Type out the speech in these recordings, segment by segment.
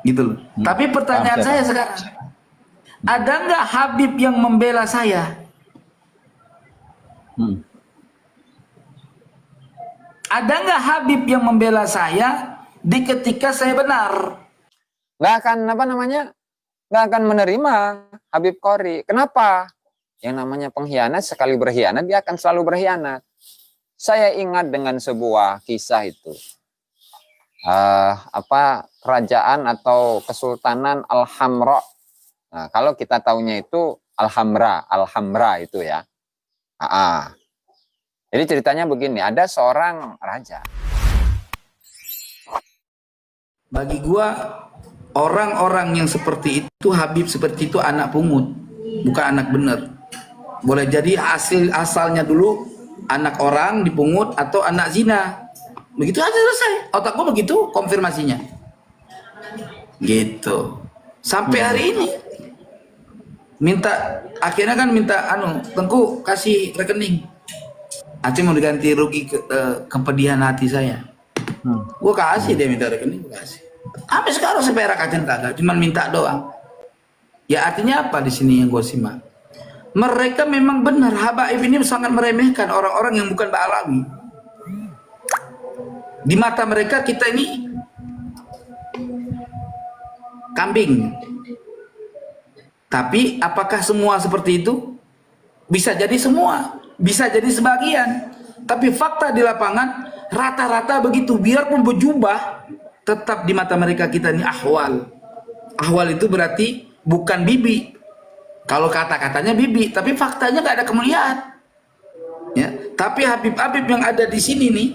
gitu loh. Tapi pertanyaan saya sekarang, ada nggak Habib yang membela saya? Ada nggak Habib yang membela saya di ketika saya benar? Nggak akan nggak akan menerima Habib Qori. Kenapa? Yang namanya pengkhianat, sekali berkhianat dia akan selalu berkhianat. Saya ingat dengan sebuah kisah itu. Kerajaan atau Kesultanan Al-Hamra. Nah, kalau kita tahunya itu Al-Hamra itu ya. Jadi ceritanya begini, ada seorang raja. Bagi gua, orang-orang yang seperti itu, Habib seperti itu anak pungut, bukan anak bener. Boleh jadi asalnya dulu anak orang dipungut atau anak zina. Begitu aja selesai. Otak gua begitu konfirmasinya. Gitu. Sampai hari ini akhirnya kan minta Tengku kasih rekening. Aceh mau diganti rugi kepedihan hati saya. Gua kasih, dia minta rekening, gua kasih. Sampai sekarang seperak Aceh kagak, cuman minta doang. Ya artinya apa di sini yang gua simak? Mereka memang benar, habaib ini sangat meremehkan orang-orang yang bukan Ba'alawi. Di mata mereka kita ini kambing. Tapi apakah semua seperti itu? Bisa jadi semua, bisa jadi sebagian. Tapi fakta di lapangan rata-rata begitu. Biarpun berjubah, tetap di mata mereka kita ini ahwal. Ahwal itu berarti bukan bibi. Kalau kata-katanya bibi, tapi faktanya nggak ada kemuliaan. Ya, tapi Habib-habib yang ada di sini nih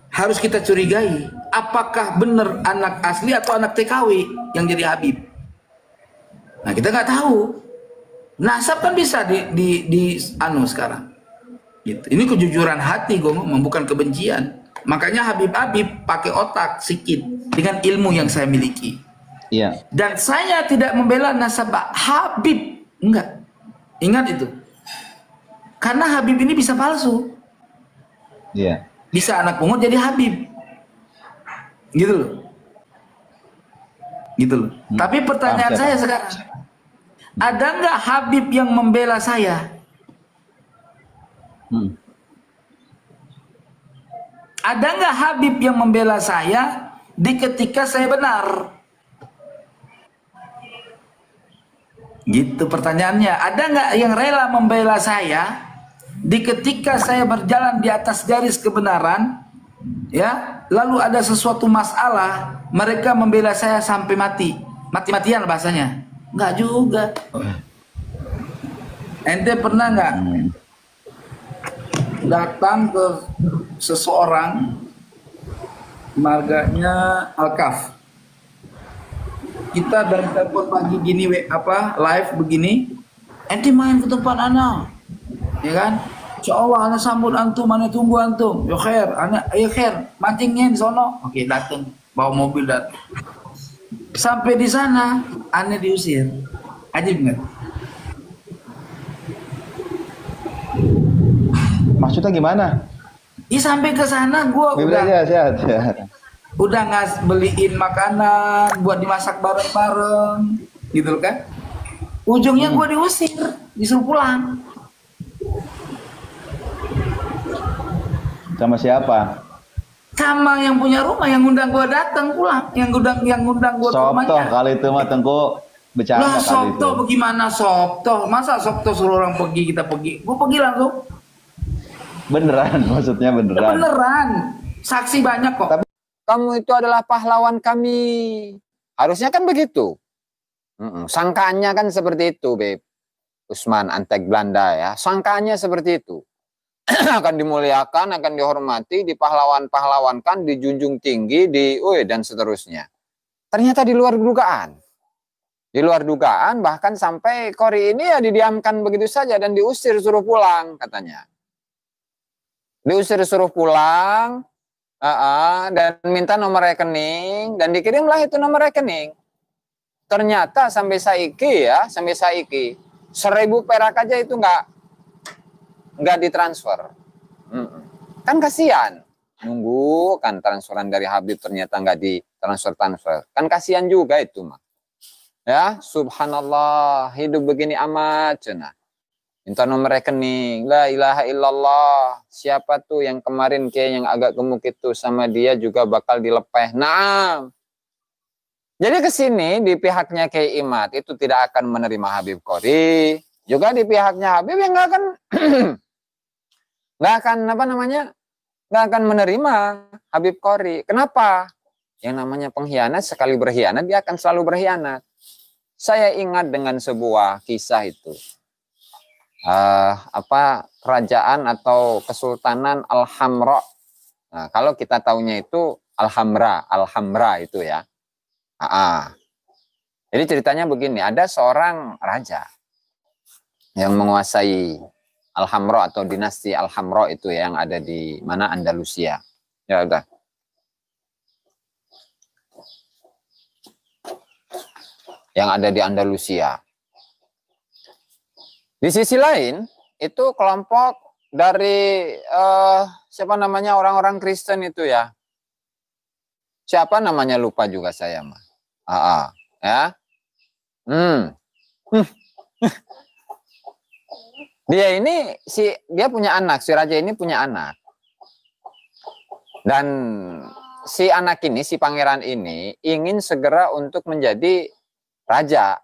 harus kita curigai. Apakah benar anak asli atau anak TKW yang jadi Habib? Nah, kita nggak tahu. Nasab kan bisa sekarang. Gitu. Ini kejujuran hati gue ngomong, bukan kebencian. Makanya Habib-habib pakai otak sedikit dengan ilmu yang saya miliki. Iya. Dan saya tidak membela nasab Habib, enggak. Ingat itu. Karena Habib ini bisa palsu. Iya. Bisa anak pungut jadi Habib. Gitu loh. Gitu loh. Tapi pertanyaan saya sekarang, ada nggak Habib yang membela saya? Ada nggak Habib yang membela saya di ketika saya benar? Gitu pertanyaannya. Ada nggak yang rela membela saya di ketika saya berjalan di atas garis kebenaran, ya, lalu ada sesuatu masalah, mereka membela saya sampai mati-matian bahasanya? Nggak juga. Ente pernah nggak datang ke seseorang, marganya Alkaf, kita dari telepon pagi gini, live begini, ente main ke tempat anak, ya kan? Insya Allah anak sambut antum, anak tunggu antum. Yo khair, ayo khair, mancingnya di sono. Oke, datang, bawa mobil datang. Sampai di sana, aneh diusir. Ajib nggak? Maksudnya gimana? Sampai ke sana, gua udah beliin makanan buat dimasak bareng-bareng, gitu kan? Ujungnya gua diusir, disuruh pulang. Sama siapa? Sama yang punya rumah, yang ngundang gua datang pulang, yang ngundang gua ke rumahnya. Sobtoh kali itu mah Tengku bercanda Lah, kali itu. Sobtoh bagaimana Sobtoh? Masa Sobtoh suruh orang pergi, kita pergi? Gua pergi langsung. Beneran, maksudnya beneran. Beneran, saksi banyak kok. Tapi Kamu itu adalah pahlawan kami. Harusnya kan begitu. Sangkaannya kan seperti itu, Beb. Usman Antek Belanda ya. Sangkaannya seperti itu. Akan dimuliakan, akan dihormati, dipahlawan-pahlawankan, dijunjung tinggi, dan seterusnya. Ternyata di luar dugaan. Di luar dugaan, bahkan sampai Qori ini ya didiamkan begitu saja dan diusir suruh pulang katanya. Diusir suruh pulang, dan minta nomor rekening, dan dikirimlah itu nomor rekening. Ternyata sampai saiki 1.000 perak aja itu nggak ditransfer. Kan kasihan. nunggu kan transferan dari Habib ternyata nggak di transfer. Kan kasihan juga itu mah. Ya, subhanallah, hidup begini amat cenah. Minta nomor rekening, la ilaha illallah. Siapa tuh yang kemarin kayak yang agak gemuk itu sama dia juga bakal dilepeh. Nah, jadi ke sini di pihaknya Kiai Imad itu tidak akan menerima Habib Qori, juga di pihaknya Habib yang nggak akan nggak akan menerima Habib Qori. Kenapa? Yang namanya pengkhianat sekali berkhianat dia akan selalu berkhianat. Saya ingat dengan sebuah kisah itu. Kerajaan atau Kesultanan Al-Hamra. Nah, kalau kita tahunya itu Al-Hamra itu ya. Jadi ceritanya begini, ada seorang raja yang menguasai Al-Hamra atau dinasti Al-Hamra itu ya, yang ada di mana Andalusia. Ya udah. Yang ada di Andalusia. Di sisi lain, itu kelompok dari orang-orang Kristen itu ya. Siapa namanya lupa juga saya mah. Ya. Dia punya anak, si raja ini punya anak. Dan si anak ini, si pangeran ini ingin segera untuk menjadi raja.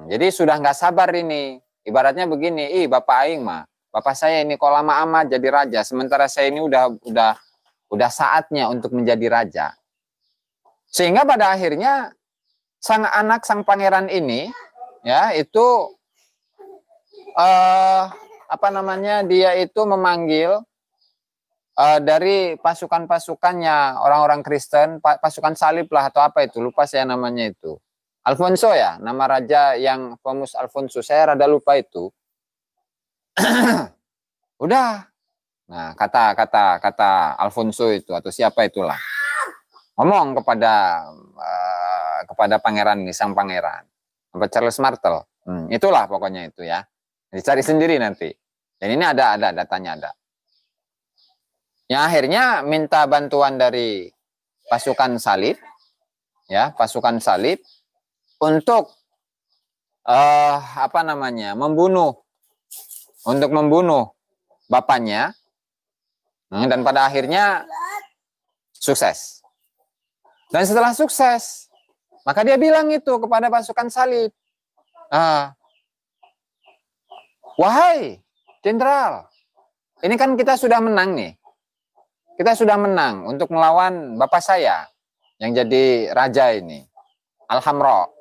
Jadi sudah nggak sabar ini. Ibaratnya begini, bapak aing mah, bapak saya ini kok lama amat jadi raja, sementara saya ini udah saatnya untuk menjadi raja. Sehingga pada akhirnya sang pangeran ini ya itu dia itu memanggil dari pasukan-pasukannya orang-orang Kristen, pasukan salib lah atau apa itu, lupa saya namanya itu. Alfonso ya, nama raja yang famous Alfonso, saya rada lupa itu. Udah. Nah, kata Alfonso itu atau siapa itulah. Ngomong kepada pangeran ini, sang pangeran. Apa Charles Martel. Itulah pokoknya itu ya. Dicari sendiri nanti. Dan ini ada datanya ada. Yang akhirnya minta bantuan dari pasukan salib. Ya, pasukan salib. Untuk membunuh bapaknya, dan pada akhirnya sukses. Dan setelah sukses, maka dia bilang itu kepada pasukan salib, wahai jenderal, ini kan kita sudah menang nih, kita sudah menang untuk melawan bapak saya yang jadi raja ini, Al-Hamra.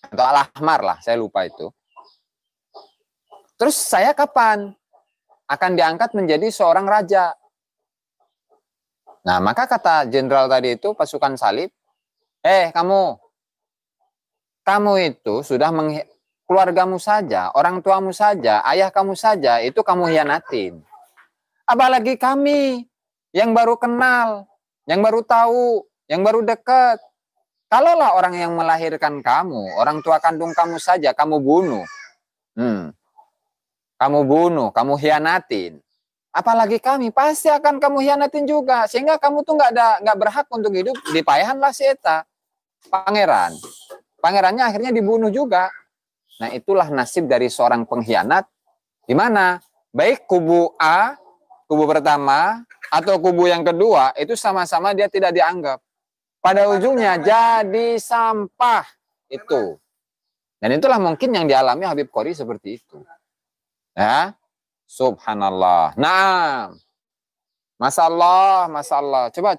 Atau Al-Ahmar lah, saya lupa itu. Terus saya kapan akan diangkat menjadi seorang raja? Nah, maka kata jenderal tadi itu, pasukan salib, kamu itu sudah keluargamu saja, orang tuamu saja, ayah kamu saja, itu kamu hianatin. Apalagi kami yang baru kenal, yang baru tahu, yang baru dekat. Kalaulah orang yang melahirkan kamu, orang tua kandung kamu saja, kamu bunuh. Kamu bunuh, kamu hianatin. Apalagi kami, pasti akan kamu hianatin juga. Sehingga kamu tuh nggak berhak untuk hidup. Dipayahanlah si Eta, pangeran. Pangerannya akhirnya dibunuh juga. Nah, itulah nasib dari seorang pengkhianat. Di mana baik kubu A, kubu pertama, atau kubu yang kedua, itu sama-sama dia tidak dianggap. Pada ujungnya jadi sampah itu. Dan itulah mungkin yang dialami Habib Qori seperti itu. Ya, subhanallah. Nah, masalah. Coba